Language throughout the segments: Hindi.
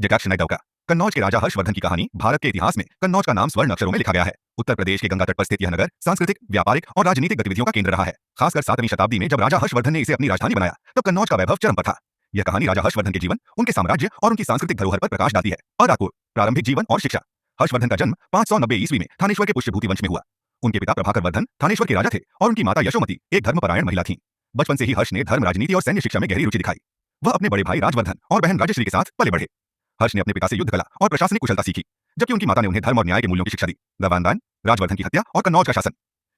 जटाक्ष नायक का कन्नौज के राजा हर्षवर्धन की कहानी भारत के इतिहास में कन्नौज का नाम स्वर्ण अक्षरों में लिखा गया है। उत्तर प्रदेश के गंगा तट पर स्थित यह नगर सांस्कृतिक, व्यापारिक और राजनीतिक गतिविधियों का केंद्र रहा है। खासकर 7वीं शताब्दी में जब राजा हर्षवर्धन ने इसे अपनी राजधानी बनाया तब कन्नौज का वैभव चरम पर था। यह कहानी राजा हर्षवर्धन के जीवन, उनके साम्राज्य और उनकी सांस्कृतिक धरोहर पर प्रकाश डालती है। और आपको प्रारंभिक जीवन और शिक्षा। हर्षवर्धन का जन्म 590 ईस्वी में थानेश्वर के पुष्यभूति वंश में हुआ। उनके पिता प्रभाकर वर्धन थानेश्वर के राजा थे और उनकी माता यशोमती एक धर्मपरायण महिला थीं। बचपन से ही हर्ष ने धर्म, राजनीति और सैन्य शिक्षा में गहरी रुचि दिखाई। वह अपने बड़े भाई राजवर्धन और बहन राजश्री के साथ पले बढ़े। हर्ष ने अपने पिता से युद्ध कला और प्रशासनिक कुशलता सीखी, जबकि उनकी माता ने उन्हें धर्म और न्याय के मूल्यों की शिक्षा दी। दवानदान, राजवर्धन की हत्या और कन्नौज का शासन।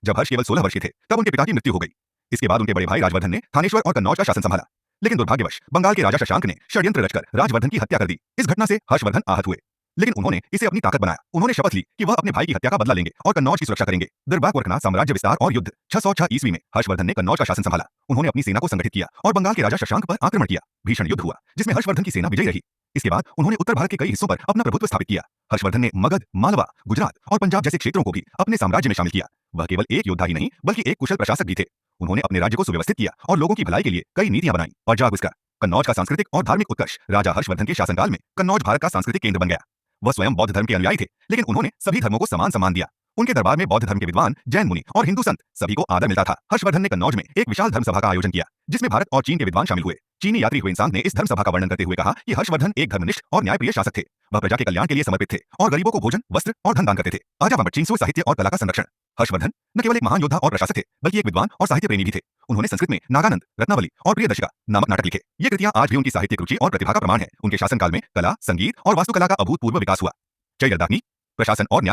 जब हर्ष केवल 16 वर्ष के थे तब उनके पिता की मृत्यु हो गई। इसके बाद उनके बड़े भाई राजवर्धन ने थानेश्वर और कन्नौज का शासन संभाला, लेकिन दुर्भाग्यवश बंगाल के राजा शशांक ने षड्यंत्र रचकर राजवर्धन की हत्या कर दी। इस घटना से हर्षवर्धन आहत हुए, लेकिन उन्होंने इसे अपनी ताकत बनाया। उन्होंने शपथ ली कि वह अपने भाई की हत्या का बदला लेंगे और कन्नौज की सुरक्षा करेंगे। दरबार गोरखनाथ साम्राज्य विस्तार और युद्ध। 606 ईस्वी में हर्षवर्धन ने कन्नौज का शासन संभाला। उन्होंने अपनी सेना को संगठित किया और बंगाल के राजा शशांक पर आक्रमण किया। भीषण युद्ध हुआ जिसमें हर्षवर्धन की सेना विजयी रही। इसके बाद उन्होंने उत्तर भारत के कई हिस्सों पर अपना प्रभुत्व स्थापित किया। हर्षवर्धन ने मगध, मालवा, गुजरात और पंजाब जैसे क्षेत्रों को भी अपने साम्राज्य में शामिल किया। वह केवल एक योद्धा ही नहीं बल्कि एक कुशल प्रशासक भी थे। उन्होंने अपने राज्य को सुव्यवस्थित किया और लोगों की भलाई के लिए कई नीतियां बनाई। और जागुस्का कन्नौज का सांस्कृतिक और धार्मिक उत्कर्ष। राजा हर्षवर्धन के शासनकाल में कन्नौज भारत का सांस्कृतिक केंद्र बन गया। वह स्वयं बौद्ध धर्म के अनुयायी थे, लेकिन उन्होंने सभी धर्मों को समान सम्मान दिया। उनके दरबार में बौद्ध धर्म के विद्वान, जैन मुनि और हिंदू संत सभी को आदर मिलता था। हर्षवर्धन ने कन्नौज में एक विशाल धर्म सभा का आयोजन किया, जिसमें भारत और चीन के विद्वान शामिल हुए। चीनी यात्री हुएनसांग ने इस धर्म सभा का वर्णन करते हुए कहा कि हर्षवर्धन एक धर्मनिष्ठ और न्यायप्रिय शासक थे। वह प्रजा के कल्याण के लिए समर्पित थे और गरीबों को भोजन, वस्त्र और धन दान करते थे। आर्यावर्त चीन साहित्य और कला का संरक्षण। हर्षवर्धन न केवल एक महान योद्धा और प्रशासक थे, बल्कि एक विद्वान और साहित्य प्रेमी भी थे। उन्होंने संस्कृत में नागानंद, रत्नावली और प्रियदर्शिका नामक नाटक लिखे। ये कृतियां आज भी उनकी साहित्यिक रुचि और प्रतिभा का प्रमाण है। उनके शासनकाल में कला, संगीत और वास्तुकला का अभूतपूर्व विकास हुआ। जय लद्दाखनी प्रशासन और न्याय।